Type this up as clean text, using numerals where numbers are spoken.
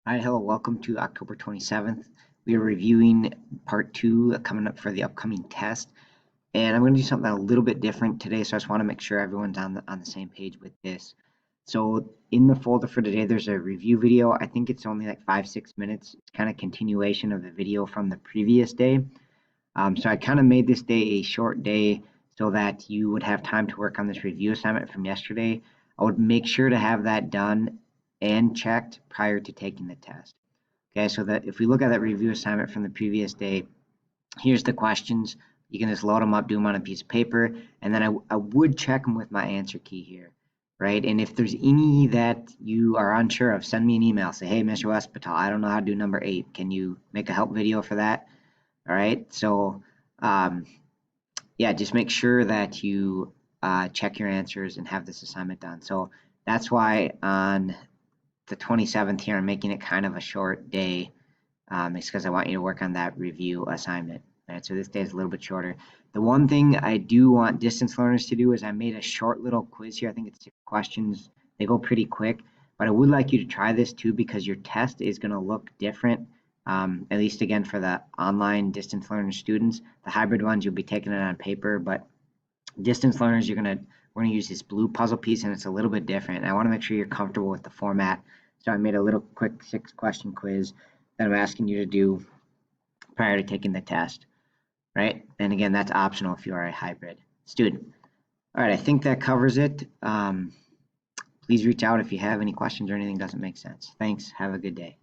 Hi, hello, welcome to October 27th. We are reviewing part two coming up for the upcoming test. And I'm going to do something a little bit different today, so I just want to make sure everyone's on the same page with this. So in the folder for today, there's a review video. I think it's only like 5-6 minutes. It's kind of continuation of the video from the previous day. So I kind of made this day a short day so that you would have time to work on this review assignment from yesterday. I would make sure to have that done and checked prior to taking the test. Okay, so that if we look at that review assignment from the previous day, here's the questions. You can just load them up, do them on a piece of paper, and then I would check them with my answer key here, right? And if there's any that you are unsure of, send me an email. Say, hey, Mr. Westpatal, I don't know how to do number 8. Can you make a help video for that? All right, so yeah, just make sure that you check your answers and have this assignment done. So that's why on the 27th here, I'm making it kind of a short day. It's because I want you to work on that review assignment. Right, so this day is a little bit shorter. The one thing I do want distance learners to do is I made a short little quiz here. I think it's 6 questions. They go pretty quick, but I would like you to try this too because your test is going to look different. At least again for the online distance learner students. The hybrid ones, you'll be taking it on paper, but distance learners, we're gonna use this blue puzzle piece, and it's a little bit different. And I want to make sure you're comfortable with the format. So I made a little quick 6-question quiz that I'm asking you to do prior to taking the test, right? And again, that's optional if you are a hybrid student. All right, I think that covers it. Please reach out if you have any questions or anything doesn't make sense. Thanks. Have a good day.